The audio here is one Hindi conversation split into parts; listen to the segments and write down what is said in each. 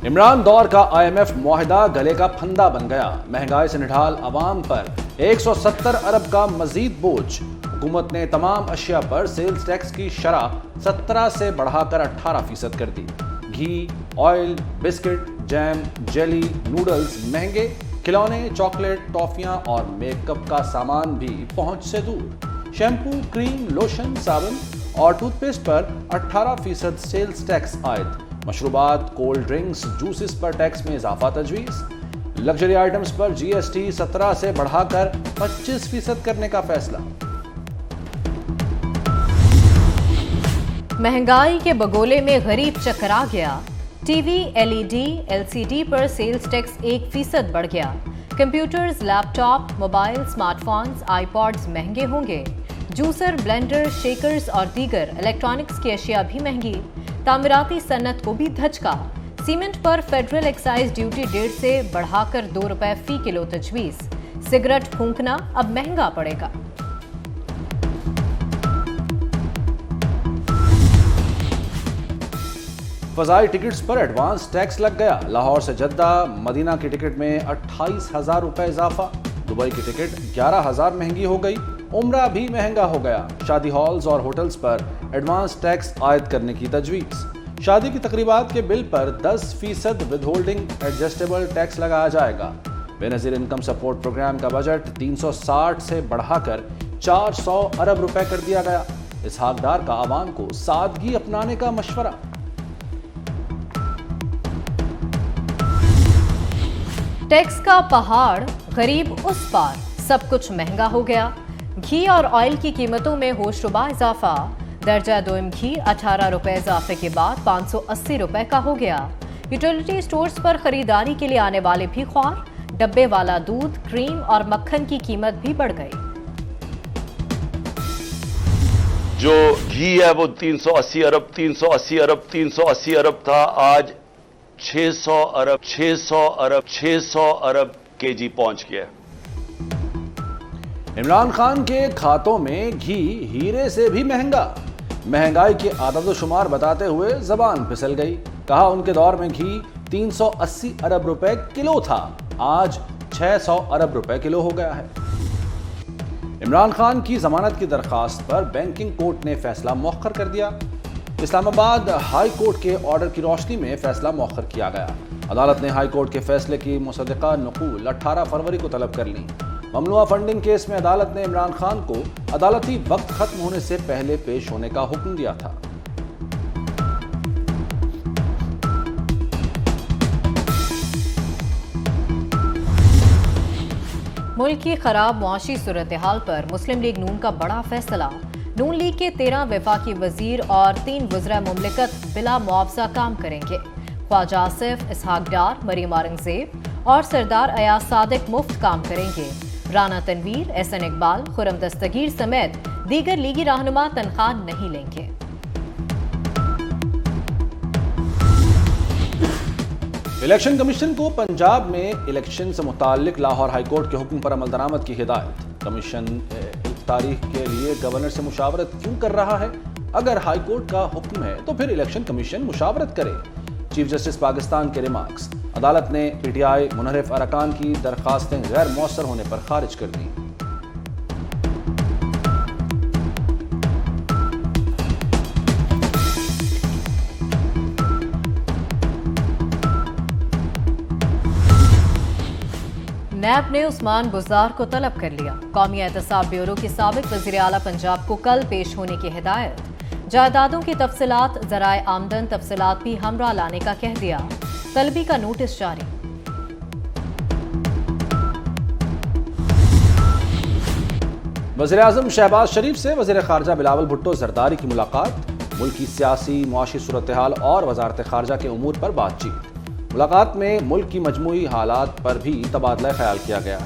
इमरान दौर का IMF मुआहिदा गले का फंदा बन गया। महंगाई से निढाल अवाम पर 170 अरब का मजीद बोझ। हुकूमत ने तमाम अशिया पर सेल्स टैक्स की शरह 17 से बढ़ाकर 18% कर दी। घी, oil, biscuit, jam, jelly, noodles महंगे। खिलौने, चॉकलेट, टॉफियां और मेकअप का सामान भी पहुंच से दूर। शैम्पू, क्रीम, लोशन, साबुन और टूथपेस्ट पर 18% सेल्स टैक्स आयद। मशरूबात, कोल्ड ड्रिंक्स, जूसेस पर टैक्स में इजाफा तजवीज़। लग्जरी आइटम्स पर GST 17 से बढ़ाकर 25% करने का फैसला। महंगाई के बगोले में गरीब चकरा गया। टीवी, LED, LCD पर सेल्स टैक्स 1% बढ़ गया। Computers, laptop, mobile, smartphones, iPods महंगे होंगे। जूसर, ब्लेंडर, शेकर्स और दीगर इलेक्ट्रॉनिक्स की अशिया भी महंगी। तामीराती सन्नत को भी धचका। सीमेंट पर फेडरल एक्साइज ड्यूटी 1.5 से बढ़ाकर 2 रुपए फी किलो तजवीज़। सिगरेट फूंकना अब महंगा पड़ेगा। फजाई टिकट्स पर एडवांस टैक्स लग गया। लाहौर से जद्दा, मदीना की टिकट में 28,000 रुपए इजाफा। दुबई की टिकट 11,000 महंगी हो गई। उम्रा भी महंगा हो गया। शादी हॉल्स और होटल्स पर एडवांस टैक्स आयद करने की तजवीज़। शादी की तकरीबात के बिल पर 10% विद होल्डिंग एडजस्टेबल टैक्स लगाया जाएगा। बेनज़ीर इनकम सपोर्ट प्रोग्राम का बजट 360 से बढ़ाकर 400 अरब रुपए कर दिया गया। इसहाक डार का आवाम को सादगी अपनाने का मशवरा। टैक्स का पहाड़ गरीब उस पार, सब कुछ महंगा हो गया। घी और ऑयल की कीमतों में होशरुबा इजाफा। दर्जा 2 घी 18 रुपए इजाफे के बाद 580 रुपए का हो गया। यूटिलिटी स्टोर्स पर खरीदारी के लिए आने वाले भी ख्वार। डब्बे वाला दूध, क्रीम और मक्खन की कीमत भी बढ़ गई। जो घी है वो 380 अरब था, आज 600 अरब केजी पहुंच गया। इमरान खान के खातों में घी हीरे से भी महंगा। महंगाई के आदद-ओ-शुमार बताते हुए जबान फिसल गई। कहा उनके दौर में घी 380 अरब रुपए किलो था, आज 600 अरब रुपए किलो हो गया है। इमरान खान की जमानत की दरखास्त पर बैंकिंग कोर्ट ने फैसला मौखर कर दिया। इस्लामाबाद हाई कोर्ट के ऑर्डर की रोशनी में फैसला मौखर किया गया। अदालत ने हाई कोर्ट के फैसले की मुसद्दका नकूल 18 फरवरी को तलब कर ली। ममनुआ फंडिंग केस में अदालत ने इमरान खान को अदालती वक्त खत्म होने से पहले पेश होने का हुक्म दिया था। मुल्क की खराब मुआशी सूरत हाल पर मुस्लिम लीग नून का बड़ा फैसला। नून लीग के 13 वफाकी वजीर और 3 वज़रा मुमलिकत बिला मुआवजा काम करेंगे। ख्वाजा आसिफ, इसहाक डार, मरीम औरंगजेब और सरदार अयाज सादिक मुफ्त काम करेंगे। राना तनवीर, SN इकबाल, खुरम दस्तगीर समेत दीगर लीगी रहनुमा तनख्वाह नहीं लेंगे। इलेक्शन कमीशन को पंजाब में इलेक्शन से मुताल्लिक लाहौर हाईकोर्ट के हुक्म पर अमल दरामद की हिदायत। कमीशन एक तारीख के लिए गवर्नर से मुशावरत क्यों कर रहा है? अगर हाईकोर्ट का हुक्म है तो फिर इलेक्शन कमीशन मुशावरत करे। चीफ जस्टिस पाकिस्तान के रिमार्क्स। अदालत ने PTI मुनहरिफ अरकान की दरखास्तें गैर मौसर होने पर खारिज कर दी। नैब ने उस्मान बुज़दार को तलब कर लिया। कौमी एहतसाब ब्यूरो के साबिक वज़ीर आला पंजाब को कल पेश होने की हिदायत। जायदादों की तफसीलात, ज़राए आमदन तफसीलात भी हमरा लाने का कह दिया। तलबी का नोटिस जारी। वज़ीर आज़म शहबाज शरीफ से वज़ीर ख़ारजा बिलावल भुट्टो ज़रदारी की मुलाकात। मुल्की सियासी मुआशी सूरत हाल और वज़ारत ख़ारजा के उमूर पर बातचीत। मुलाकात में मुल्क की मजमूई हालात पर भी तबादला ख्याल किया गया।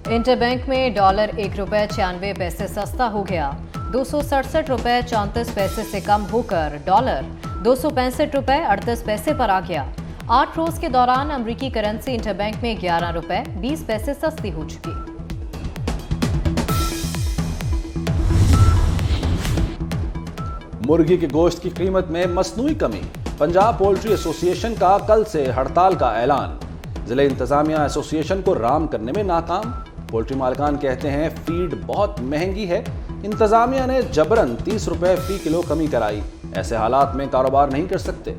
इंटरबैंक में डॉलर 1 रुपए 96 पैसे सस्ता हो गया। 267 रुपए 34 पैसे से कम होकर डॉलर 265 रुपए 38 पैसे पर आ गया। 8 रोज के दौरान अमरीकी करेंसी इंटरबैंक में 11 रुपए 20 पैसे सस्ती हो चुकी। मुर्गी के गोश्त की कीमत में मसनूई कमी। पंजाब पोल्ट्री एसोसिएशन का कल से हड़ताल का ऐलान। जिले इंतजामिया एसोसिएशन को राम करने में नाकाम। पोल्ट्री मालिकान कहते हैं फीड बहुत महंगी है। इंतजामिया ने जबरन 30 रुपए फी किलो कमी कराई। ऐसे हालात में कारोबार नहीं कर सकते।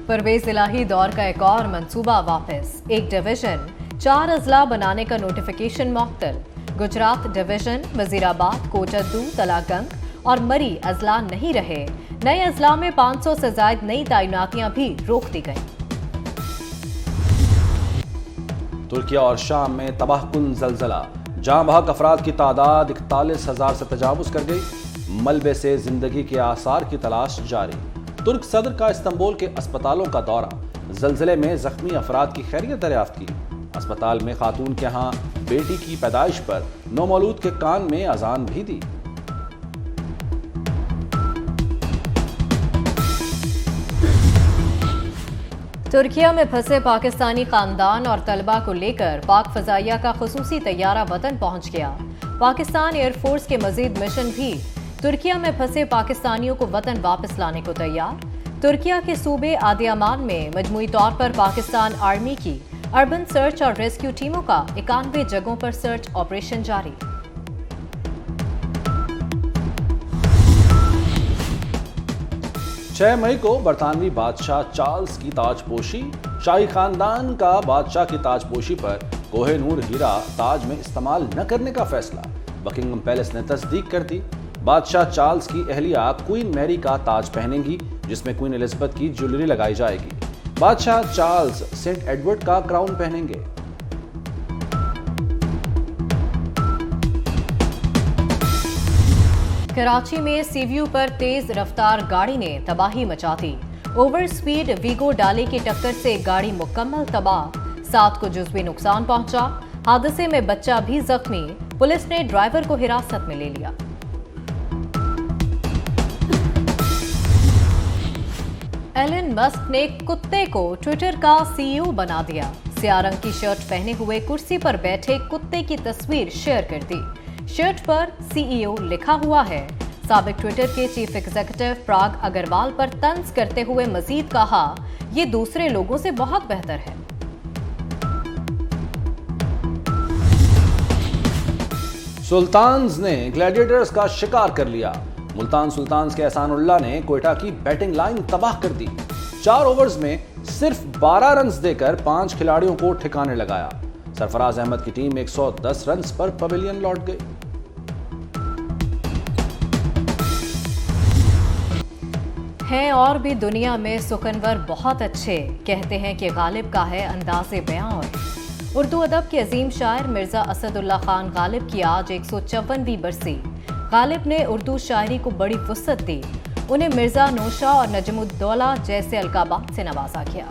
परवेज इलाही दौर का एक और मंसूबा वापस। एक डिवीजन 4 अजला बनाने का नोटिफिकेशन मुअत्तल। गुजरात डिवीजन वजीराबाद, कोटद्दू, तलागंग और मरी अजला नहीं रहे। नए अजला में 500 से ज्यादा नई तैनातियां भी रोक दी गई। तुर्किया और शाम में तबाहकुन जलजला। जाँ बहक अफराद की तादाद 41,000 से तजावुज कर गई। मलबे से जिंदगी के आसार की तलाश जारी। तुर्क सदर का इस्तांबुल के अस्पतालों का दौरा। जलजले में जख्मी अफराद की खैरियत दरियाफ्त की। अस्पताल में खातून के यहाँ बेटी की पैदाइश पर नौमौलूद के कान में अजान भी दी। तुर्किया में फंसे पाकिस्तानी खानदान और तलबा को लेकर पाक फजाइया का खुसूसी तैयारा वतन पहुंच गया। पाकिस्तान एयरफोर्स के मजीद मिशन भी तुर्किया में फंसे पाकिस्तानियों को वतन वापस लाने को तैयार। तुर्किया के सूबे आदियामान में मजमूई तौर पर पाकिस्तान आर्मी की अर्बन सर्च और रेस्क्यू टीमों का 91 जगहों पर सर्च ऑपरेशन जारी। छह मई को बरतानवी बादशाह चार्ल्स की ताजपोशी। शाही खानदान का बादशाह की ताजपोशी पर कोहे-नूर हीरा ताज में इस्तेमाल न करने का फैसला। बकिंगम पैलेस ने तस्दीक कर दी। बादशाह चार्ल्स की अहलिया क्वीन मैरी का ताज पहनेंगी, जिसमें क्वीन एलिजाबेथ की ज्वेलरी लगाई जाएगी। बादशाह चार्ल्स सेंट एडवर्ड का क्राउन पहनेंगे। कराची में सीव्यू पर तेज रफ्तार गाड़ी ने तबाही मचा दी। ओवर स्पीड वीगो डाले की टक्कर से गाड़ी मुकम्मल तबाह। 7 को जुज़वी नुकसान पहुंचा। हादसे में बच्चा भी जख्मी। पुलिस ने ड्राइवर को हिरासत में ले लिया। एलन मस्क ने कुत्ते को ट्विटर का सीईओ बना दिया। स्याह रंग की शर्ट पहने हुए कुर्सी पर बैठे कुत्ते की तस्वीर शेयर कर दी। शर्ट पर सीईओ लिखा हुआ है। साबिक ट्विटर के चीफ एग्जीक्यूटिव पराग अग्रवाल पर तंज करते हुए मजीद कहा, ये दूसरे लोगों से बहुत बेहतर है। सुल्तान्स ने ग्लैडिएटर्स का शिकार कर लिया। मुल्तान सुल्तान्स के एहसानुल्लाह ने कोयटा की बैटिंग लाइन तबाह कर दी। 4 ओवर्स में सिर्फ 12 रन्स देकर 5 खिलाड़ियों को ठिकाने लगाया। सरफराज अहमद की टीम 110 रन्स पर पवेलियन लौट गई। हैं और भी दुनिया में सुखनवर बहुत अच्छे, कहते हैं कि गालिब का है अंदाज़े बयां। और उर्दू अदब के अजीम शायर मिर्ज़ा असदुल्ला खान गालिब की आज 154वीं बरसी। गालिब ने उर्दू शायरी को बड़ी वुसअत दी। उन्हें मिर्ज़ा नौशा और नजमुद्दौला जैसे अलकाबात से नवाजा गया।